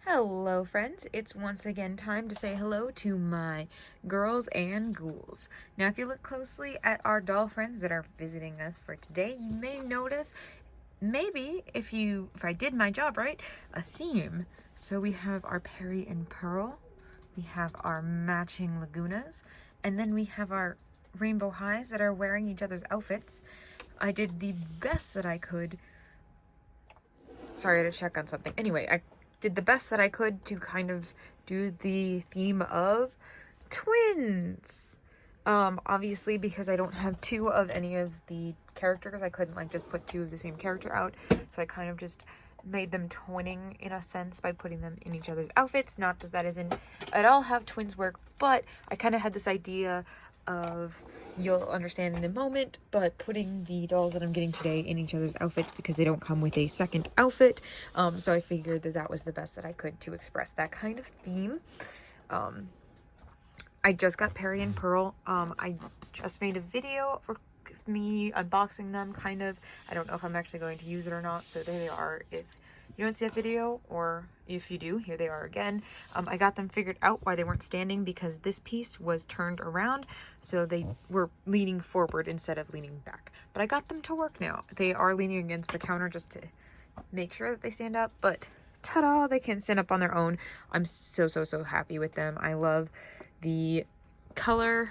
Hello friends, it's once again time to say hello to my girls and ghouls. Now if you look closely at our doll friends that are visiting us for today, you may notice, maybe if I did my job right, a theme. So we have our Perry and Pearl, we have our matching Lagunas, and then we have our Rainbow Highs that are wearing each other's outfits. I did the best that I could. Sorry, I had to check on something. Anyway, I did the best that I could to kind of do the theme of twins. Obviously because I don't have two of any of the characters, I couldn't like just put two of the same character out. So I kind of just made them twinning in a sense by putting them in each other's outfits. Not that that isn't at all how twins work, but I kind of had this idea of, you'll understand in a moment, but putting the dolls that I'm getting today in each other's outfits because they don't come with a second outfit. So I figured that that was the best that I could to express that kind of theme. I just got Perry and Pearl. I just made a video of me unboxing them, kind of. I don't know if I'm actually going to use it or not, so there they are. If you don't see that video, or if you do, here they are again. I got them figured out why they weren't standing, because this piece was turned around, so they were leaning forward instead of leaning back. But I got them to work now. They are leaning against the counter just to make sure that they stand up, but ta-da, they can stand up on their own. I'm so happy with them. I love the color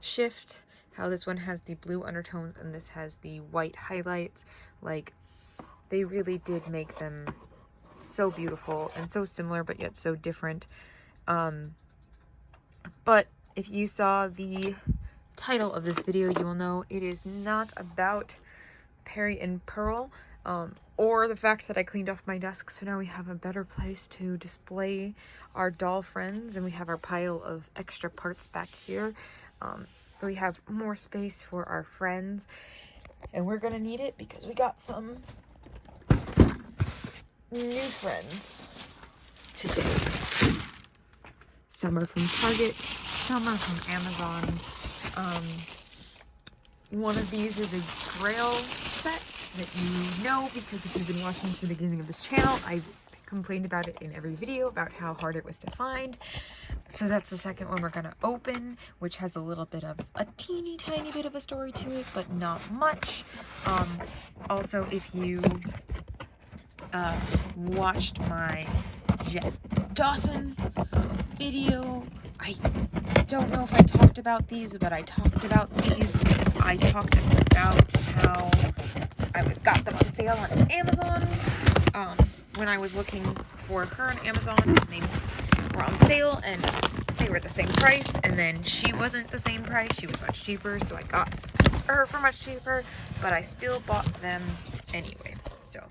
shift, how this one has the blue undertones and this has the white highlights. Like, they really did make them so beautiful and so similar but yet so different. But if you saw the title of this video, you will know it is not about Perry and Pearl, or the fact that I cleaned off my desk, so now we have a better place to display our doll friends, and we have our pile of extra parts back here. We have more space for our friends, and we're gonna need it because we got some new friends today. Some are from Target, some are from Amazon. One of these is a Grail set that you know, because if you've been watching since the beginning of this channel, I've complained about it in every video about how hard it was to find. So that's the second one we're gonna open, which has a little bit of a teeny tiny bit of a story to it, but not much. Also, if you watched my Jet Dawson video, I don't know if I talked about these, but I talked about these. I talked about how I got them on sale on Amazon. When I was looking for her on Amazon, they were on sale and they were the same price, and then she wasn't the same price, she was much cheaper, so I got her for much cheaper, but I still bought them anyway. So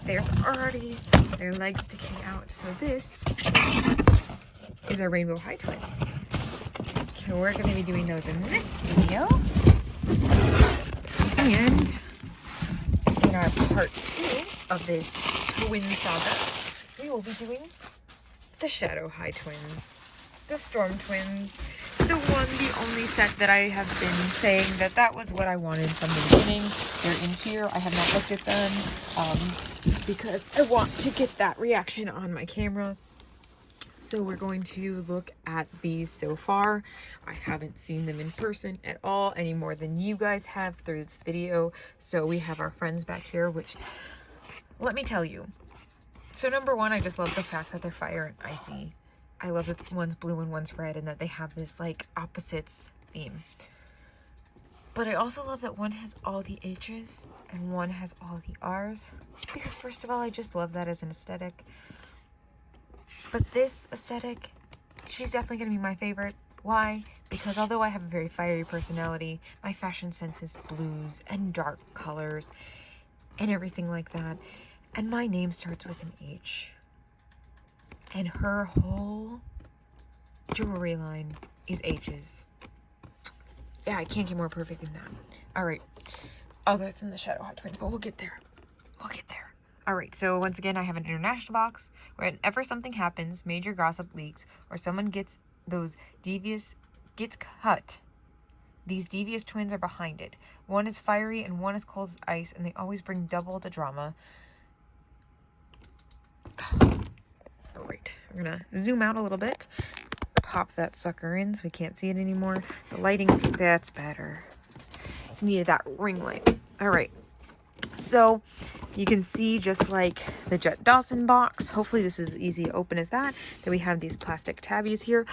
there's already their legs sticking out. So this is our Rainbow High twins. So we're going to be doing those in this video. And in our part 2 of this twin saga, we will be doing the Shadow High twins, the Storm twins, the only set that I have been saying that was what I wanted from the beginning. They're in here. I have not looked at them because I want to get that reaction on my camera. So we're going to look at these so far. I haven't seen them in person at all, any more than you guys have through this video. So we have our friends back here, which, let me tell you. So number one, I just love the fact that they're fire and icy. I love that one's blue and one's red, and that they have this like opposites theme. But I also love that one has all the H's and one has all the R's, because first of all, I just love that as an aesthetic. But this aesthetic, she's definitely going to be my favorite. Why? Because although I have a very fiery personality, my fashion sense is blues and dark colors and everything like that. And my name starts with an H. And her whole jewelry line is H's. Yeah, I can't get more perfect than that. Alright. Other than the Shadow High twins, but we'll get there. We'll get there. Alright, so once again, I have an international box. Whenever something happens, major gossip leaks, or someone gets cut, these devious twins are behind it. One is fiery and one is cold as ice, and they always bring double the drama. right, we're gonna zoom out a little bit, pop that sucker in so we can't see it anymore. The lighting's, that's better. Needed that ring light. All right, so you can see, just like the Jet Dawson box, hopefully this is as easy to open as that we have these plastic tabbies here.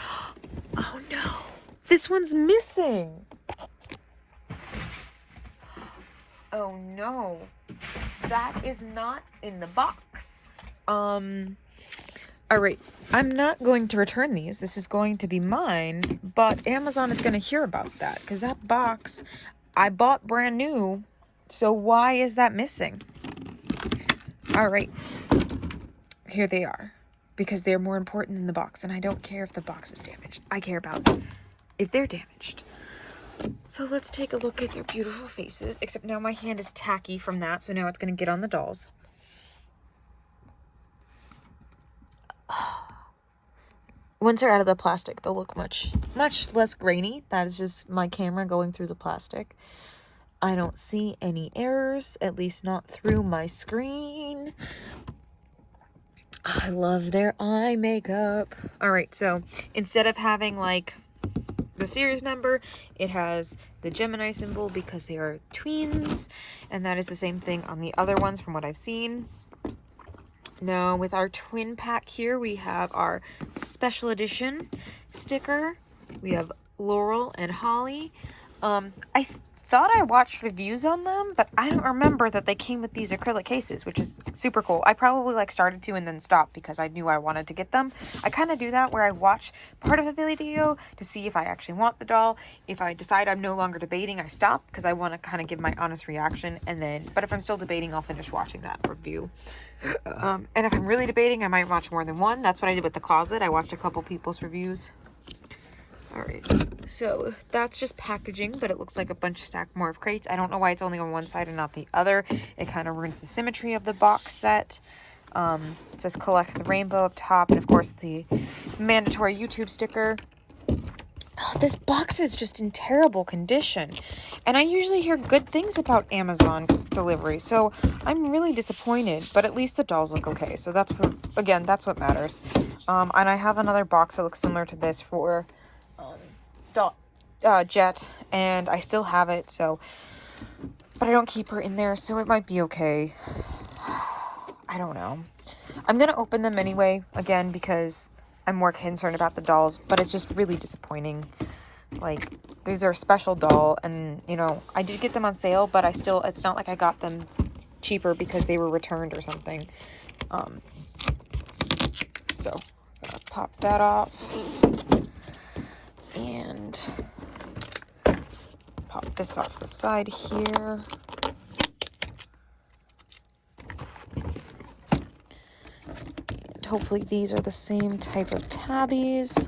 Oh no, this one's missing. Oh no, that is not in the box. All right, I'm not going to return these. This is going to be mine, but Amazon is going to hear about that because that box I bought brand new. So why is that missing? All right, here they are, because they're more important than the box, and I don't care if the box is damaged. I care about if they're damaged. So let's take a look at their beautiful faces, except now my hand is tacky from that, so now it's going to get on the dolls. Once they're out of the plastic, they'll look much less grainy. That is just my camera going through the plastic. I don't see any errors, at least not through my screen. I love their eye makeup. All right, so instead of having like the series number, it has the Gemini symbol because they are twins, and that is the same thing on the other ones from what I've seen. Now with our twin pack here, we have our special edition sticker. We have Laurel and Holly. I thought I watched reviews on them, but I don't remember that they came with these acrylic cases, which is super cool. I probably like started to and then stopped because I knew I wanted to get them. I kind of do that where I watch part of a video to see if I actually want the doll. If I decide I'm no longer debating, I stop because I want to kind of give my honest reaction, and then, but if I'm still debating, I'll finish watching that review. And if I'm really debating, I might watch more than one. That's what I did with the closet. I watched a couple people's reviews. All right, so that's just packaging, but it looks like a bunch stacked more of crates. I don't know why it's only on one side and not the other. It kind of ruins the symmetry of the box set. It says collect the rainbow up top, and of course the mandatory YouTube sticker. Oh, this box is just in terrible condition, and I usually hear good things about Amazon delivery, so I'm really disappointed, but at least the dolls look okay, so that's what, again, that's what matters. And I have another box that looks similar to this for Jet, and I still have it, so, but I don't keep her in there, so it might be okay. I don't know. I'm gonna open them anyway, again, because I'm more concerned about the dolls, but it's just really disappointing. Like, these are a special doll, and, you know, I did get them on sale, but I still, it's not like I got them cheaper because they were returned or something. So, I'm gonna pop that off. And pop this off the side here. And hopefully these are the same type of tabbies.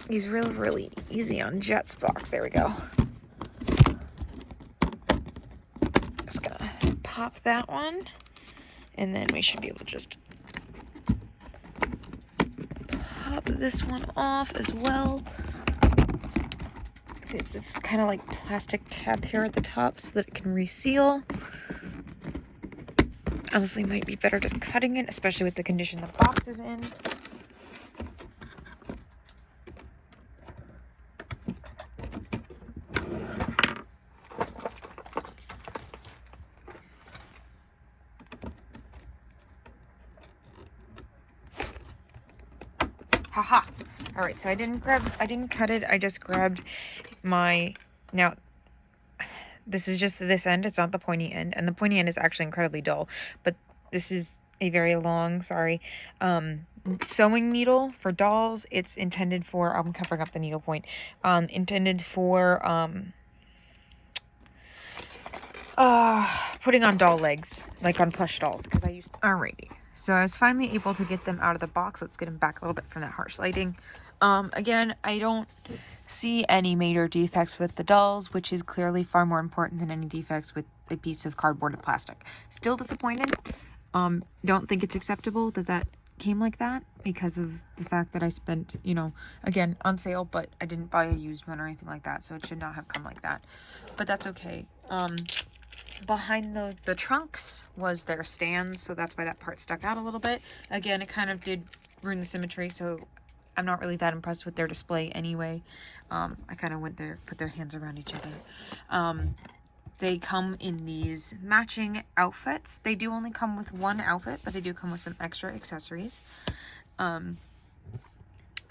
He's really easy on Jet's box. There we go. Just gonna pop that one, and then we should be able to just pop this one off as well. See, it's just kind of like plastic tab here at the top so that it can reseal. Honestly, might be better just cutting it, especially with the condition the box is in. Haha. All right, so I didn't cut it. I just grabbed my, now this is just this end. It's not the pointy end, and the pointy end is actually incredibly dull, but this is a very long, sewing needle for dolls. It's intended for, I'm covering up the needle point, intended for, putting on doll legs, like on plush dolls, because I used, alrighty. So I was finally able to get them out of the box. Let's get them back a little bit from that harsh lighting. Again, I don't see any major defects with the dolls, which is clearly far more important than any defects with a piece of cardboard and plastic. Still disappointed. Don't think it's acceptable that that came like that because of the fact that I spent, you know, again, on sale, but I didn't buy a used one or anything like that, so it should not have come like that. But that's okay. Behind the trunks was their stands, so that's why that part stuck out a little bit. Again, it kind of did ruin the symmetry, so I'm not really that impressed with their display anyway. I kind of went there, put their hands around each other. They come in these matching outfits. They do only come with one outfit, but they do come with some extra accessories. So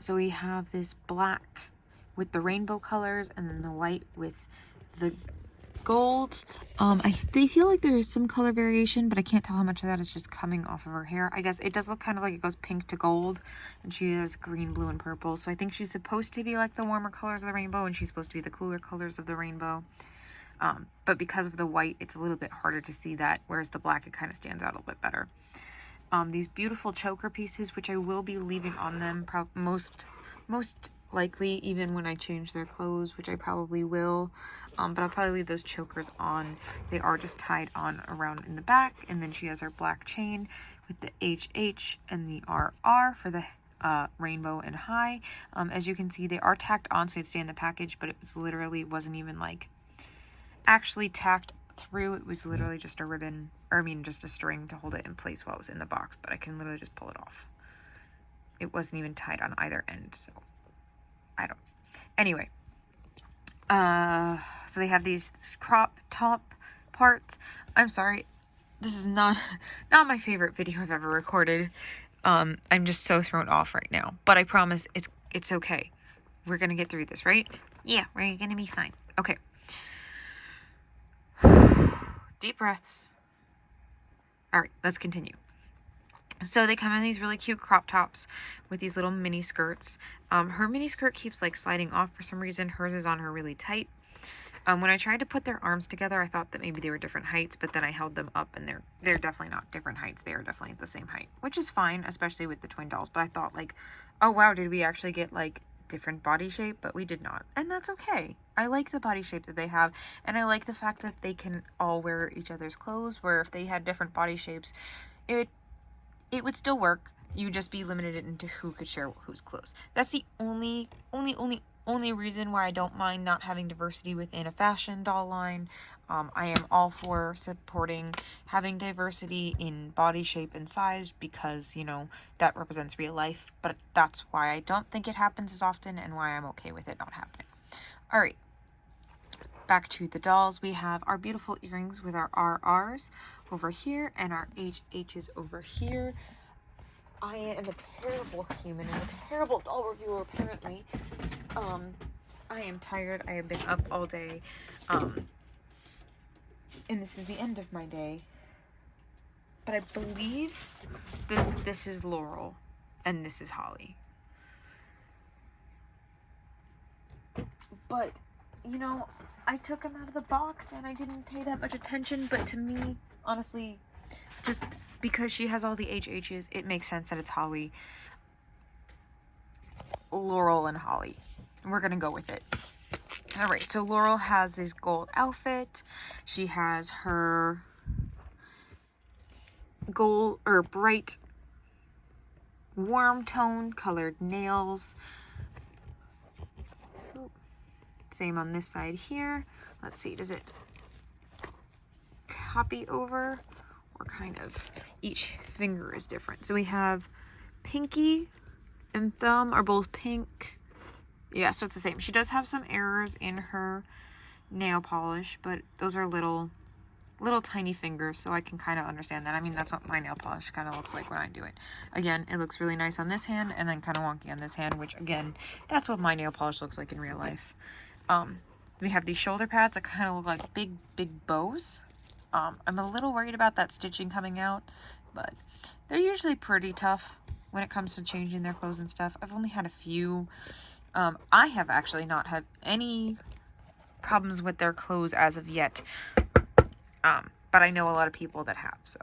we have this black with the rainbow colors, and then the white with the gold. They feel like there is some color variation, but I can't tell how much of that is just coming off of her hair. I guess it does look kind of like it goes pink to gold, and she has green, blue, and purple. So I think she's supposed to be like the warmer colors of the rainbow, and she's supposed to be the cooler colors of the rainbow. But because of the white, it's a little bit harder to see that, whereas the black, it kind of stands out a little bit better. These beautiful choker pieces, which I will be leaving on them most likely, even when I change their clothes, which I probably will. But I'll probably leave those chokers on. They are just tied on around in the back, and then she has her black chain with the HH and the RR for the rainbow and high. As you can see, they are tacked on, so it'd stay in the package, but it was literally wasn't even like actually tacked through. It was literally just a ribbon, or I mean just a string to hold it in place while it was in the box, but I can literally just pull it off. It wasn't even tied on either end, so I don't. Anyway, so they have these crop top parts. I'm sorry, this is not my favorite video I've ever recorded. I'm just so thrown off right now, but I promise it's okay. We're gonna get through this, right? Yeah, we're gonna be fine. Okay. Deep breaths. All right, let's continue. So they come in these really cute crop tops with these little mini skirts. Her mini skirt keeps like sliding off for some reason. Hers is on her really tight. When I tried to put their arms together, I thought that maybe they were different heights, but then I held them up and they're definitely not different heights. They are definitely the same height, which is fine, especially with the twin dolls. But I thought like, oh wow, did we actually get like different body shape? But we did not, and that's okay. I like the body shape that they have, and I like the fact that they can all wear each other's clothes, where if they had different body shapes, it would still work. You would just be limited into who could share whose clothes. That's the only reason why I don't mind not having diversity within a fashion doll line. I am all for supporting having diversity in body shape and size because, you know, that represents real life. But that's why I don't think it happens as often and why I'm okay with it not happening. All right. Back to the dolls. We have our beautiful earrings with our RRs over here and our HHs over here. I am a terrible human and a terrible doll reviewer, apparently. I am tired. I have been up all day. And this is the end of my day. But I believe that this is Laurel and this is Holly. But, you know, I took them out of the box and I didn't pay that much attention, but to me, honestly, just because she has all the HHs, it makes sense that it's Holly. Laurel and Holly. We're gonna go with it. All right, so Laurel has this gold outfit. She has her gold or bright warm tone colored nails. Same on this side here. Let's see, does it copy over? Or kind of each finger is different. So we have pinky and thumb are both pink. Yeah, so it's the same. She does have some errors in her nail polish, but those are little tiny fingers, so I can kind of understand that. I mean, that's what my nail polish kind of looks like when I do it. Again, it looks really nice on this hand and then kind of wonky on this hand, which again, that's what my nail polish looks like in real life. We have these shoulder pads that kind of look like big bows. I'm a little worried about that stitching coming out, but they're usually pretty tough when it comes to changing their clothes and stuff. I've only had a few. I have actually not had any problems with their clothes as of yet. But I know a lot of people that have, so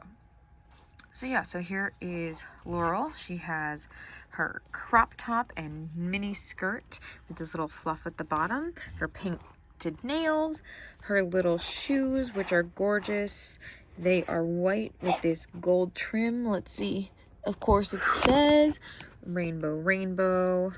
yeah, so here is Laurel. She has her crop top and mini skirt with this little fluff at the bottom, her painted nails, her little shoes, which are gorgeous. They are white with this gold trim. Let's see Of course, it says rainbow, rainbow.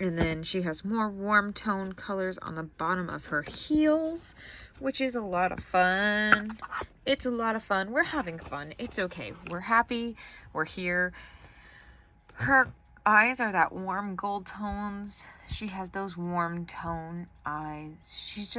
And then she has more warm tone colors on the bottom of her heels, which is a lot of fun. It's a lot of fun. We're having fun. It's okay. We're happy. We're here. Her eyes are that warm gold tones. She has those warm tone eyes. She's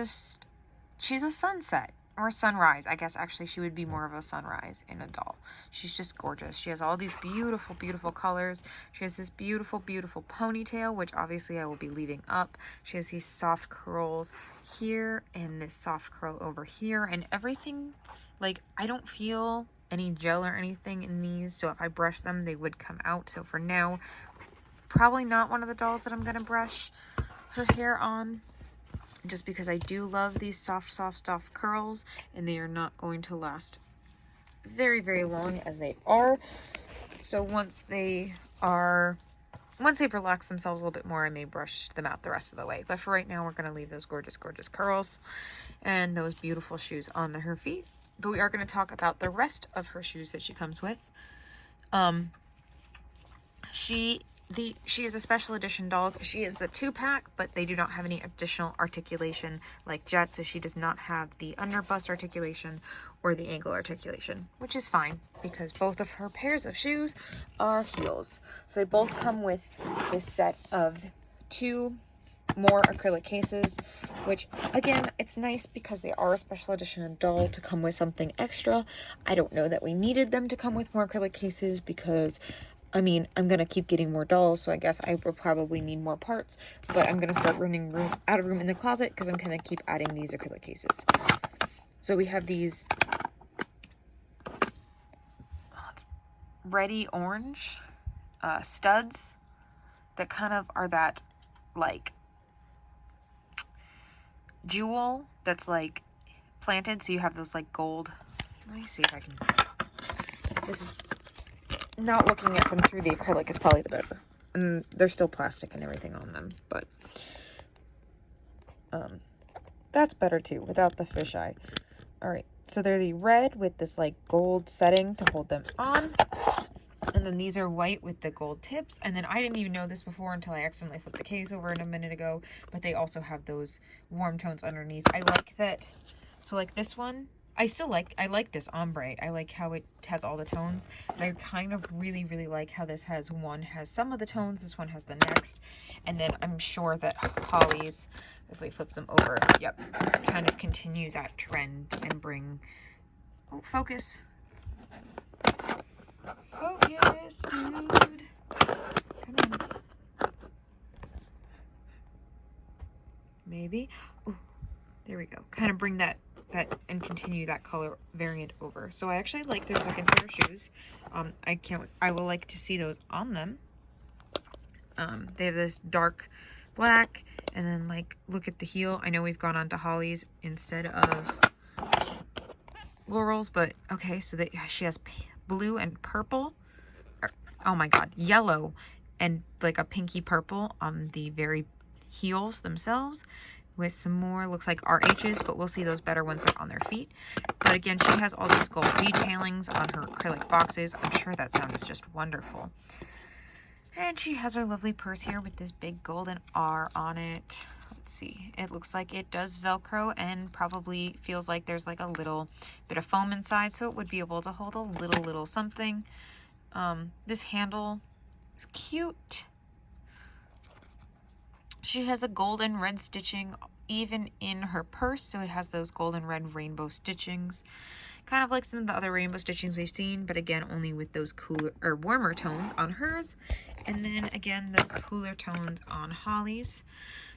a sunset or a sunrise. I guess actually she would be more of a sunrise in a doll. She's just gorgeous. She has all these beautiful, beautiful colors. She has this beautiful, beautiful ponytail, which obviously I will be leaving up. She has these soft curls here and this soft curl over here, and everything, like, I don't feel any gel or anything in these, so if I brush them, they would come out. So for now, probably not one of the dolls that I'm gonna brush her hair on, just because I do love these soft, soft, soft curls, and they are not going to last very, very long as they are. So once they've relaxed themselves a little bit more, I may brush them out the rest of the way. But for right now, we're going to leave those gorgeous, gorgeous curls and those beautiful shoes on her feet. But we are going to talk about the rest of her shoes that she comes with. She is a special edition doll. She is the 2-pack, but they do not have any additional articulation like Jet, so she does not have the underbust articulation or the ankle articulation, which is fine because both of her pairs of shoes are heels. So they both come with this set of 2 more acrylic cases, which again, it's nice because they are a special edition doll to come with something extra. I don't know that we needed them to come with more acrylic cases because, I mean, I'm going to keep getting more dolls, so I guess I will probably need more parts, but I'm going to start running out of room in the closet because I'm going to keep adding these acrylic cases. So we have these reddy orange studs that kind of are that, like, jewel that's, like, planted, so you have those, like, gold. Let me see if I can... This is... Not looking at them through the acrylic is probably the better. And they're still plastic and everything on them, but that's better too, without the fisheye. Alright, so they're the red with this like gold setting to hold them on. And then these are white with the gold tips. And then I didn't even know this before until I accidentally flipped the case over a minute ago, but they also have those warm tones underneath. I like that. So like this one, I like this ombre. I like how it has all the tones. And I kind of really, really like how this has some of the tones, this one has the next. And then I'm sure that Holly's, if we flip them over, yep, kind of continue that trend and bring, oh, focus. Focus, dude. Come on. Maybe. Oh, there we go. Kind of bring that and continue that color variant over. So I actually like their second pair of shoes. I will like to see those on them. They have this dark black, and then like look at the heel. I know we've gone on to Holly's instead of Laurel's, but okay, so she has blue and purple. Oh my god, yellow and like a pinky purple on the very heels themselves, with some more, looks like RHs, but we'll see those better once they're on their feet. But again, she has all these gold detailings on her acrylic boxes. I'm sure that sounds just wonderful. And she has her lovely purse here with this big golden R on it. Let's see, it looks like it does Velcro and probably feels like there's like a little bit of foam inside, so it would be able to hold a little something. This handle is cute. She has a golden red stitching even in her purse, so it has those golden red rainbow stitchings, kind of like some of the other rainbow stitchings we've seen, but again only with those cooler or warmer tones on hers, and then again those cooler tones on Holly's,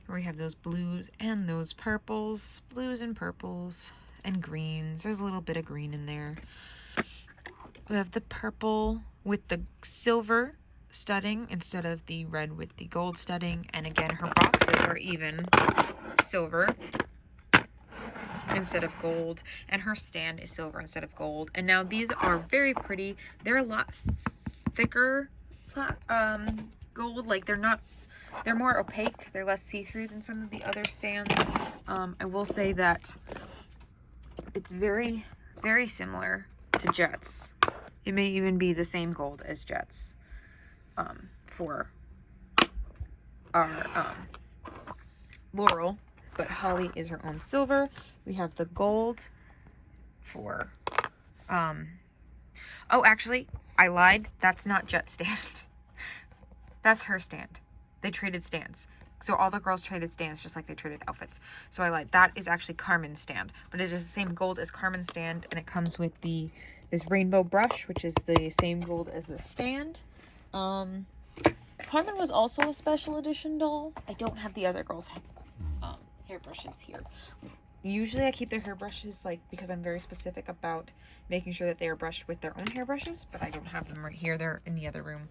where we have those blues and those purples, blues and purples and greens. There's a little bit of green in there. We have the purple with the silver studding instead of the red with the gold studding, and again her boxes are even silver instead of gold, and her stand is silver instead of gold. And now these are very pretty. They're a lot thicker gold, like they're more opaque, they're less see-through than some of the other stands. I will say that it's very, very similar to Jet's. It may even be the same gold as Jet's for our Laurel, but Holly is her own silver. We have the gold for, oh, actually, I lied. That's not Jet's stand. That's her stand. They traded stands. So all the girls traded stands just like they traded outfits. So I lied. That is actually Carmen's stand, but it is the same gold as Carmen's stand, and it comes with this rainbow brush, which is the same gold as the stand. Carmen was also a special edition doll. I don't have the other girls' hairbrushes here. Usually I keep their hairbrushes, like, because I'm very specific about making sure that they are brushed with their own hairbrushes, but I don't have them right here. They're in the other room,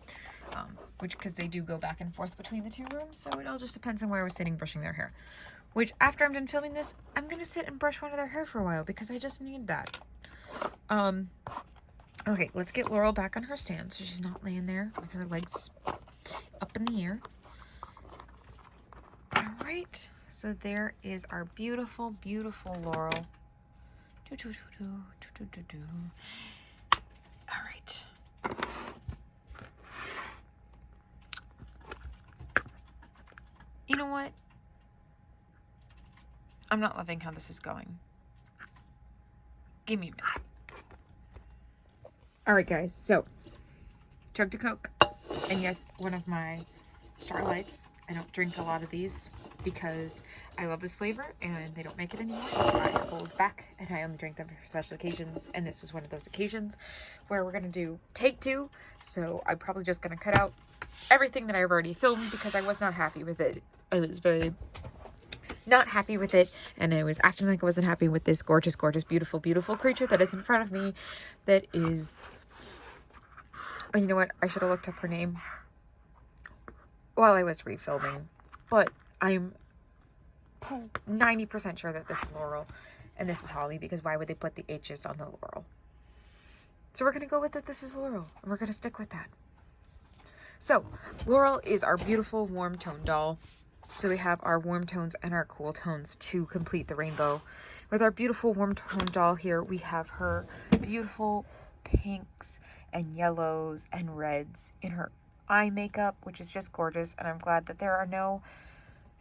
because they do go back and forth between the two rooms, so it all just depends on where I was sitting brushing their hair. Which, after I'm done filming this, I'm gonna sit and brush one of their hair for a while, because I just need that. Okay, let's get Laurel back on her stand, so she's not laying there with her legs up in the air. All right. So there is our beautiful, beautiful Laurel. All right. You know what? I'm not loving how this is going. Give me a minute. All right, guys. So, chugged a Coke. And yes, one of my Starlights. I don't drink a lot of these because I love this flavor and they don't make it anymore, so I hold back and I only drink them for special occasions, and this was one of those occasions where we're gonna do take 2, so I'm probably just gonna cut out everything that I've already filmed because I was not happy with it. I was very not happy with it, and I was acting like I wasn't happy with this gorgeous, gorgeous, beautiful, beautiful creature that is in front of me that is, and you know what, I should have looked up her name while I was refilming, but I'm 90% sure that this is Laurel and this is Holly, because why would they put the H's on the Laurel? So we're going to go with it. This is Laurel, and we're going to stick with that. So Laurel is our beautiful warm tone doll. So we have our warm tones and our cool tones to complete the rainbow. With our beautiful warm tone doll here, we have her beautiful pinks and yellows and reds in her eye makeup, which is just gorgeous, and I'm glad that there are no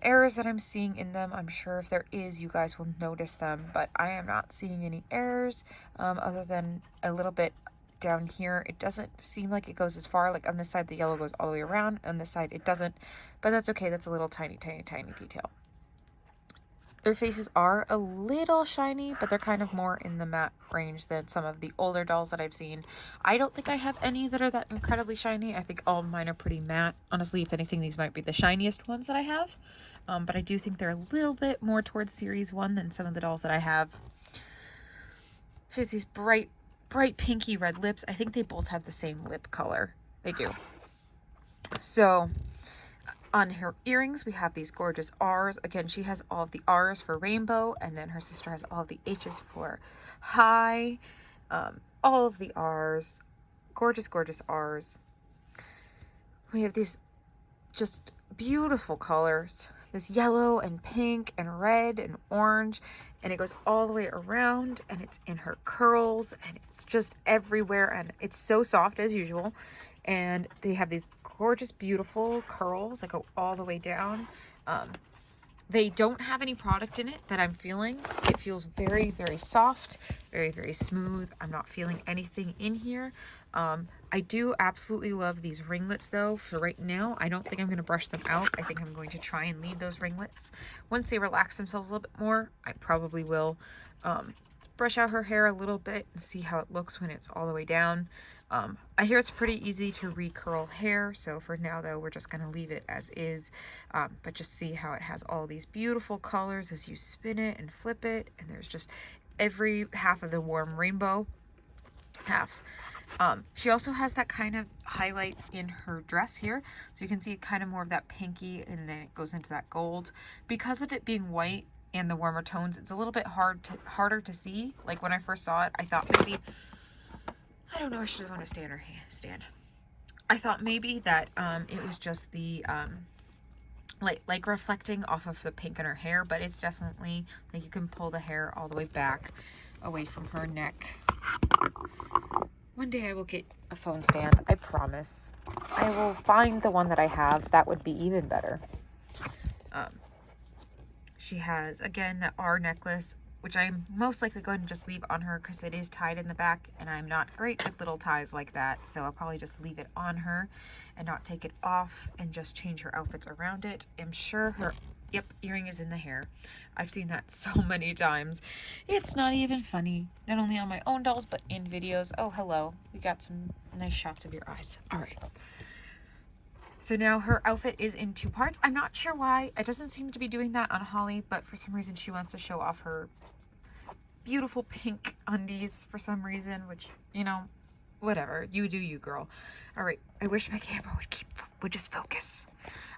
errors that I'm seeing in them. I'm sure if there is, you guys will notice them, but I am not seeing any errors, other than a little bit down here. It doesn't seem like it goes as far. Like on this side the yellow goes all the way around, on this side it doesn't, but that's okay. That's a little tiny detail. Their faces are a little shiny, but they're kind of more in the matte range than some of the older dolls that I've seen. I don't think I have any that are that incredibly shiny. I think all of mine are pretty matte. Honestly, if anything, these might be the shiniest ones that I have. But I do think they're a little bit more towards Series 1 than some of the dolls that I have. She has these bright pinky red lips. I think they both have the same lip color. They do. So on her earrings, we have these gorgeous R's. Again, she has all of the R's for rainbow, and then her sister has all of the H's for high. All of the R's. Gorgeous, gorgeous R's. We have these just beautiful colors. This yellow and pink and red and orange, and it goes all the way around, and it's in her curls, and it's just everywhere, and it's so soft as usual. And they have these gorgeous, beautiful curls that go all the way down. They don't have any product in it that I'm feeling. It feels very, very soft, very, very smooth. I'm not feeling anything in here. I do absolutely love these ringlets though. For right now, I don't think I'm going to brush them out. I think I'm going to try and leave those ringlets. Once they relax themselves a little bit more, I probably will brush out her hair a little bit and see how it looks when it's all the way down. I hear it's pretty easy to recurl hair, so for now though, we're just going to leave it as is, but just see how it has all these beautiful colors as you spin it and flip it, and there's just every half of the warm rainbow half. She also has that kind of highlight in her dress here, so you can see kind of more of that pinky, and then it goes into that gold. Because of it being white and the warmer tones, it's a little bit harder to see. Like when I first saw it, I thought maybe, I don't know if she doesn't want to stay on her stand. I thought maybe that it was just the like reflecting off of the pink in her hair, but it's definitely like you can pull the hair all the way back away from her neck One day I will get a phone stand, I promise. I will find the one that I have. That would be even better. She has, again, that R necklace, which I'm most likely going to just leave on her because it is tied in the back, and I'm not great with little ties like that, so I'll probably just leave it on her and not take it off and just change her outfits around it. I'm sure her, yep, earring is in the hair. I've seen that so many times. It's not even funny. Not only on my own dolls, but in videos. Oh, hello. We got some nice shots of your eyes. All right. So now her outfit is in 2 parts. I'm not sure why. It doesn't seem to be doing that on Holly, but for some reason she wants to show off her beautiful pink undies for some reason, which, you know, whatever. You do you, girl. All right. I wish my camera would just focus.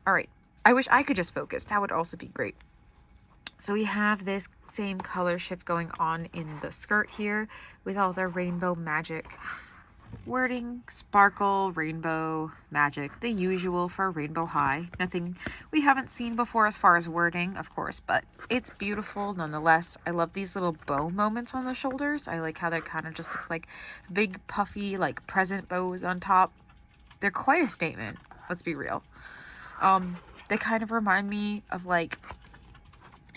All right. I wish I could just focus. That would also be great. So we have this same color shift going on in the skirt here with all the rainbow magic wording, sparkle, rainbow, magic, the usual for Rainbow High. Nothing we haven't seen before as far as wording, of course, but it's beautiful nonetheless. I love these little bow moments on the shoulders. I like how that kind of just looks like big puffy like present bows on top. They're quite a statement, let's be real. They kind of remind me of like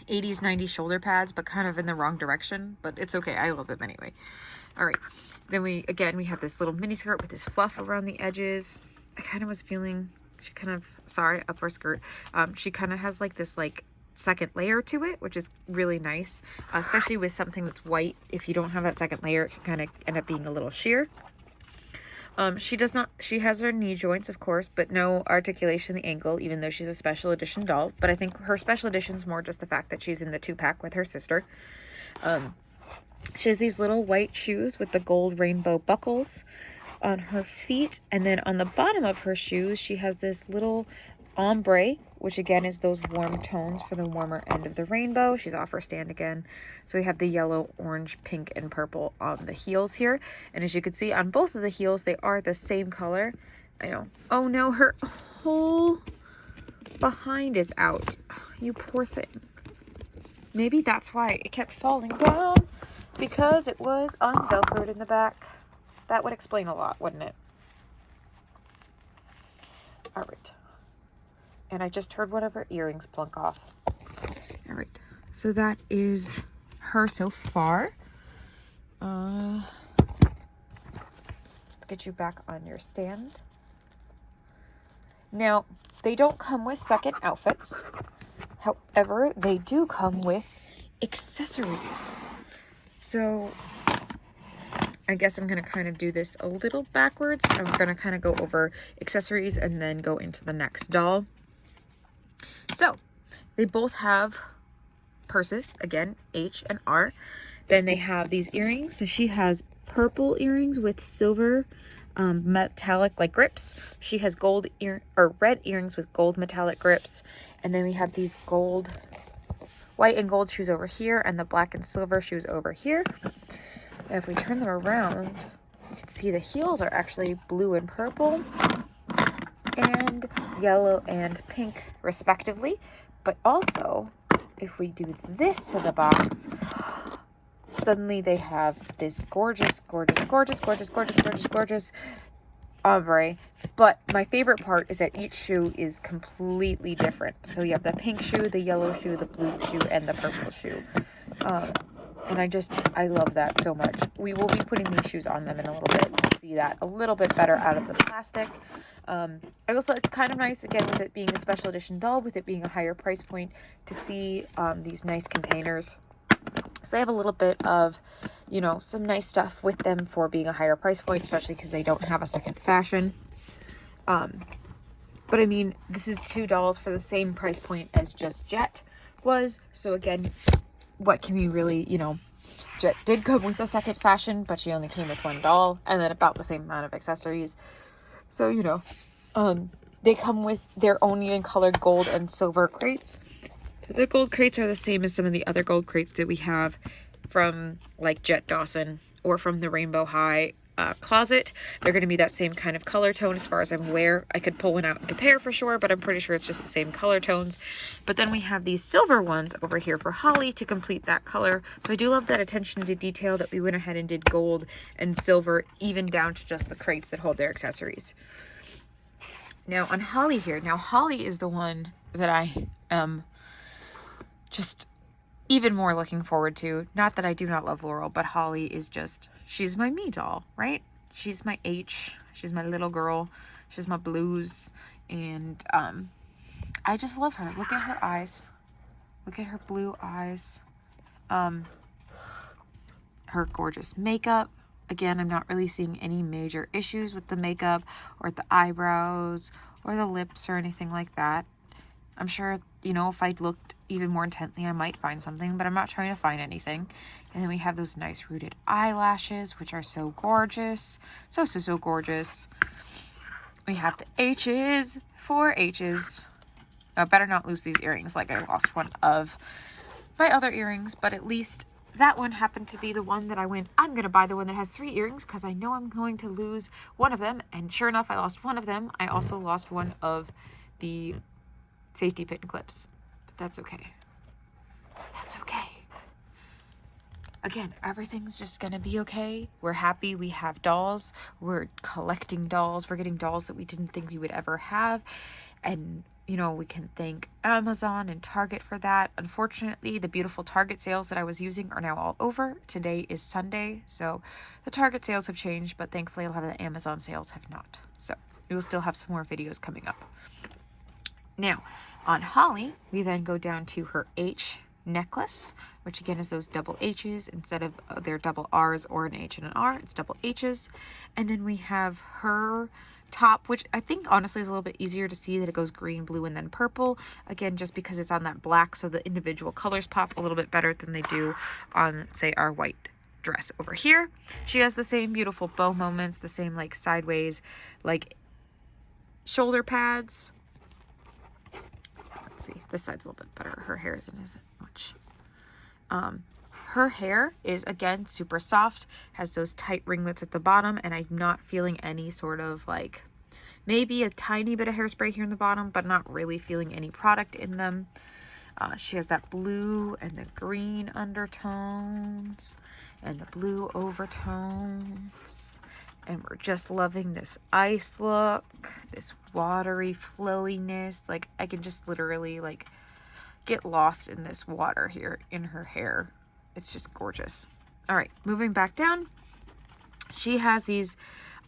80s, 90s shoulder pads, but kind of in the wrong direction, but it's okay. I love them anyway. All right. Then we have this little mini skirt with this fluff around the edges. I kind of was feeling, she kind of, sorry, upper skirt. She kind of has like this like second layer to it, which is really nice, especially with something that's white. If you don't have that second layer, it can kind of end up being a little sheer. She has her knee joints, of course, but no articulation in the ankle, even though she's a special edition doll. But I think her special edition is more just the fact that she's in the 2-pack with her sister. She has these little white shoes with the gold rainbow buckles on her feet. And then on the bottom of her shoes, she has this little ombre, which again is those warm tones for the warmer end of the rainbow. She's off her stand again. So we have the yellow, orange, pink, and purple on the heels here. And as you can see on both of the heels, they are the same color. I know. Oh no, her whole behind is out. You poor thing. Maybe that's why it kept falling down. Because it was un-velcroed in the back. That would explain a lot, wouldn't it? All right. And I just heard one of her earrings plunk off. All right. So that is her so far. Let's get you back on your stand. Now, they don't come with second outfits. However, they do come with accessories. So I guess I'm going to kind of do this a little backwards. I'm going to kind of go over accessories and then go into the next doll. So they both have purses, again, H and R. Then they have these earrings. So she has purple earrings with silver metallic like grips. She has red earrings with gold metallic grips. And then we have these white and gold shoes over here and the black and silver shoes over here. And if we turn them around, you can see the heels are actually blue and purple and yellow and pink respectively. But also, if we do this to the box, suddenly they have this gorgeous ombre. But my favorite part is that each shoe is completely different. So you have the pink shoe, the yellow shoe, the blue shoe, and the purple shoe. And I love that so much. We will be putting these shoes on them in a little bit to see that a little bit better out of the plastic. It's kind of nice, again, with it being a special edition doll, with it being a higher price point, to see these nice containers. So I have a little bit of, you know, some nice stuff with them for being a higher price point, especially because they don't have a second fashion. But I mean, this is $2 for the same price point as just Jet was. So again, what can we really, you know, Jet did come with a second fashion, but she only came with one doll and then about the same amount of accessories. So, you know, they come with their own even colored gold and silver crates. The gold crates are the same as some of the other gold crates that we have from like Jet Dawson or from the Rainbow High closet. They're going to be that same kind of color tone as far as I'm aware. I could pull one out and compare for sure, but I'm pretty sure it's just the same color tones. But then we have these silver ones over here for Holly to complete that color. So I do love that attention to detail that we went ahead and did gold and silver, even down to just the crates that hold their accessories. Now on Holly here, now Holly is the one that I am just even more looking forward to. Not that I do not love Laurel, but Holly is just, she's my me doll, right? She's my H, she's my little girl, she's my blues, and I just love her. Look at her eyes. Look at her blue eyes. Her gorgeous makeup. Again, I'm not really seeing any major issues with the makeup or the eyebrows or the lips or anything like that. I'm sure, you know, if I looked even more intently, I might find something, but I'm not trying to find anything. And then we have those nice rooted eyelashes, which are so gorgeous. So gorgeous. We have the H's, 4 H's. I better not lose these earrings like I lost one of my other earrings, but at least that one happened to be the one that I went, I'm going to buy the one that has 3 earrings because I know I'm going to lose one of them. And sure enough, I lost one of them. I also lost one of the safety pin clips, but that's okay. That's okay. Again, everything's just gonna be okay. We're happy we have dolls. We're collecting dolls. We're getting dolls that we didn't think we would ever have. And, you know, we can thank Amazon and Target for that. Unfortunately, the beautiful Target sales that I was using are now all over. Today is Sunday, so the Target sales have changed, but thankfully a lot of the Amazon sales have not. So we will still have some more videos coming up. Now, on Holly, we then go down to her H necklace, which again is those double H's instead of their double R's or an H and an R, it's double H's. And then we have her top, which I think honestly is a little bit easier to see that it goes green, blue, and then purple. Again, just because it's on that black, so the individual colors pop a little bit better than they do on, say, our white dress over here. She has the same beautiful bow moments, the same like sideways, like shoulder pads. Let's see, this side's a little bit better. Her hair isn't as much. Her hair is, again, super soft, has those tight ringlets at the bottom, and I'm not feeling any sort of like, maybe a tiny bit of hairspray here in the bottom, but not really feeling any product in them. She has that blue and the green undertones and the blue overtones. And we're just loving this ice look, this watery flowiness. Like, I can just literally, like, get lost in this water here in her hair. It's just gorgeous. All right, moving back down. She has these,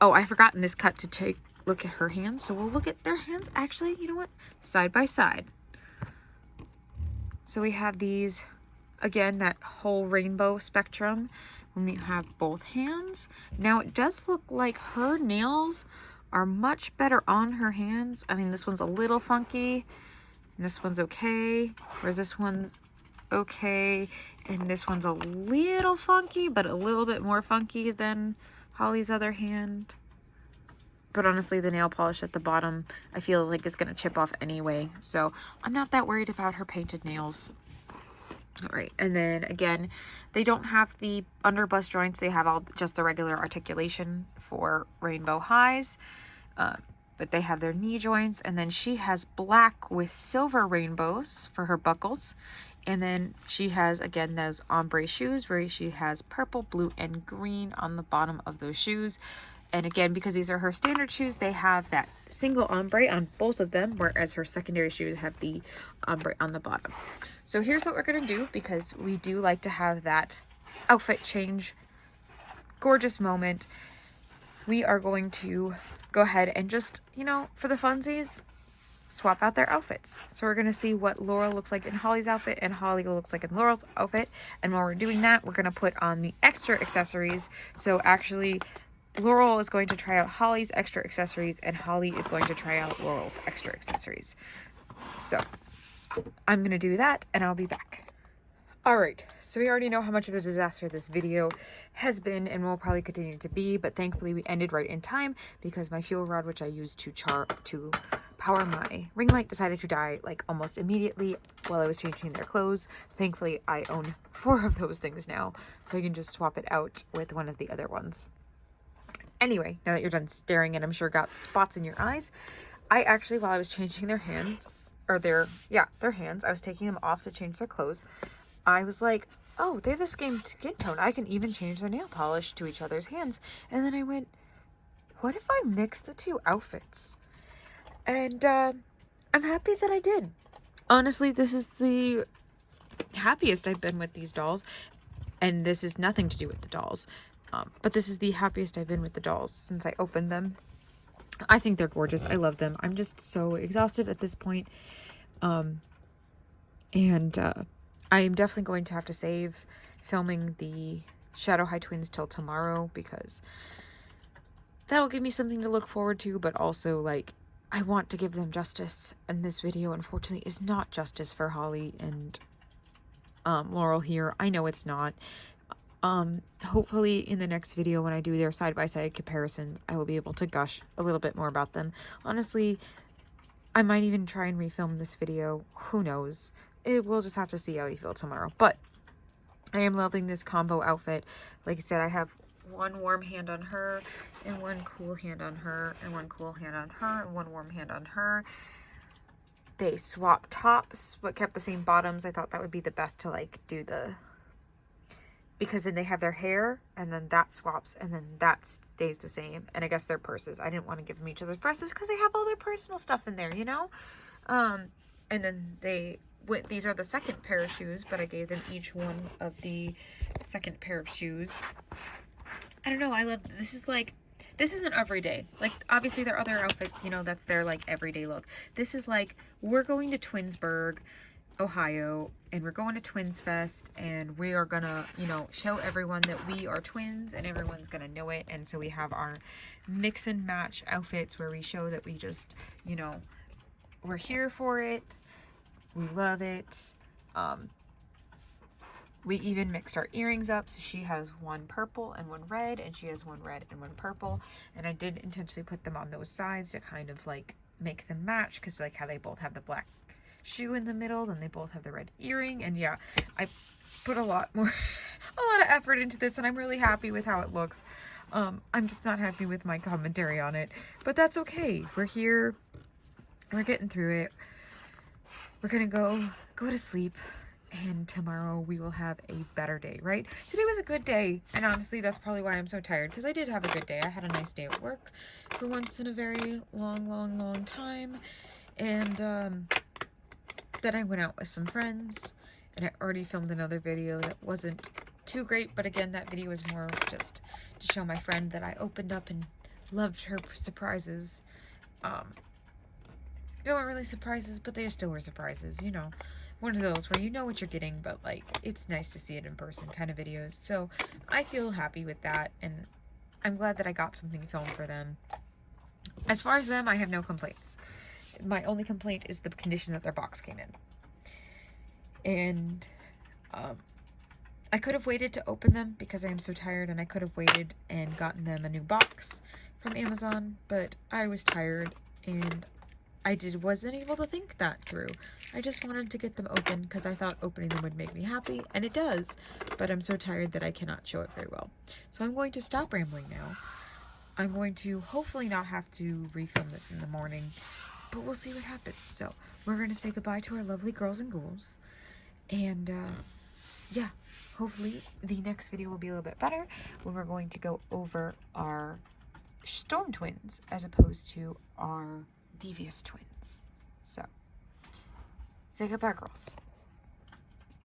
oh, I forgot in this cut to take look at her hands. So we'll look at their hands, actually, you know what? Side by side. So we have these, again, that whole rainbow spectrum. When we have both hands. Now it does look like her nails are much better on her hands. I mean, this one's a little funky and this one's okay, whereas this one's okay and this one's a little funky, but a little bit more funky than Holly's other hand. But honestly, the nail polish at the bottom, I feel like it's gonna chip off anyway, so I'm not that worried about her painted nails. All right, and then again, they don't have the under bust joints. They have all just the regular articulation for rainbow highs, but they have their knee joints. And then she has black with silver rainbows for her buckles. And then she has, again, those ombre shoes where she has purple, blue, and green on the bottom of those shoes. And again, because these are her standard shoes, they have that single ombre on both of them, whereas her secondary shoes have the ombre on the bottom. So here's what we're going to do, because we do like to have that outfit change, gorgeous moment. We are going to go ahead and just, you know, for the funsies, swap out their outfits. So we're going to see what Laurel looks like in Holly's outfit and Holly looks like in Laurel's outfit. And while we're doing that, we're going to put on the extra accessories. So actually, Laurel is going to try out Holly's extra accessories and Holly is going to try out Laurel's extra accessories. So I'm going to do that and I'll be back. All right, so we already know how much of a disaster this video has been and will probably continue to be, but thankfully we ended right in time because my fuel rod, which I used to power my ring light, decided to die like almost immediately while I was changing their clothes. Thankfully, I own 4 of those things now, so I can just swap it out with one of the other ones. Anyway, now that you're done staring and I'm sure got spots in your eyes, I actually, while I was changing their hands, or their hands, I was taking them off to change their clothes. I was like, oh, they're the same skin tone. I can even change their nail polish to each other's hands. And then I went, what if I mix the two outfits? And I'm happy that I did. Honestly, this is the happiest I've been with these dolls. And this is nothing to do with the dolls. But this is the happiest I've been with the dolls since I opened them. I think they're gorgeous. I love them. I'm just so exhausted at this point. I am definitely going to have to save filming the Shadow High Twins till tomorrow, because that'll give me something to look forward to, but also, like, I want to give them justice, and this video, unfortunately, is not justice for Holly and Laurel here. I know it's not. Hopefully in the next video when I do their side-by-side comparisons, I will be able to gush a little bit more about them. Honestly, I might even try and refilm this video. Who knows? We'll just have to see how you feel tomorrow. But I am loving this combo outfit. Like I said, I have one warm hand on her, and one cool hand on her, and one cool hand on her, and one warm hand on her. They swap tops, but kept the same bottoms. I thought that would be the best to, like, do the... because then they have their hair, and then that swaps, and then that stays the same. And I guess their purses. I didn't want to give them each other's purses because they have all their personal stuff in there, you know? And then these are the second pair of shoes, but I gave them each one of the second pair of shoes. I don't know, I love, this isn't everyday. Like, obviously their other outfits, you know, that's their, like, everyday look. This is like, we're going to Twinsburg, Ohio, and we're going to Twins Fest, and we are gonna, you know, show everyone that we are twins, and everyone's gonna know it. And so we have our mix and match outfits where we show that we just, you know, we're here for it, we love it. We even mixed our earrings up, so she has one purple and one red, and she has one red and one purple. And I did intentionally put them on those sides to kind of, like, make them match, because, like, how they both have the black shoe in the middle, then they both have the red earring. And yeah, I put a lot of effort into this, and I'm really happy with how it looks. I'm just not happy with my commentary on it, but that's okay. We're here, we're getting through it. We're gonna go to sleep, and tomorrow we will have a better day, right? Today was a good day, and honestly that's probably why I'm so tired, because I did have a good day. I had a nice day at work for once in a very long time. And then I went out with some friends, and I already filmed another video that wasn't too great, but again, that video was more just to show my friend that I opened up and loved her surprises. They weren't really surprises, but they still were surprises, you know. One of those where you know what you're getting, but, like, it's nice to see it in person kind of videos. So I feel happy with that, and I'm glad that I got something filmed for them. As far as them, I have no complaints. My only complaint is the condition that their box came in. And I could have waited to open them because I am so tired, and I could have waited and gotten them a new box from Amazon, but I was tired, and I wasn't able to think that through. I just wanted to get them open because I thought opening them would make me happy, and it does, but I'm so tired that I cannot show it very well. So I'm going to stop rambling now. I'm going to hopefully not have to refilm this in the morning, but we'll see what happens. So we're going to say goodbye to our lovely girls and ghouls, and yeah, hopefully the next video will be a little bit better when we're going to go over our Storm twins as opposed to our Devious twins. So say goodbye, girls.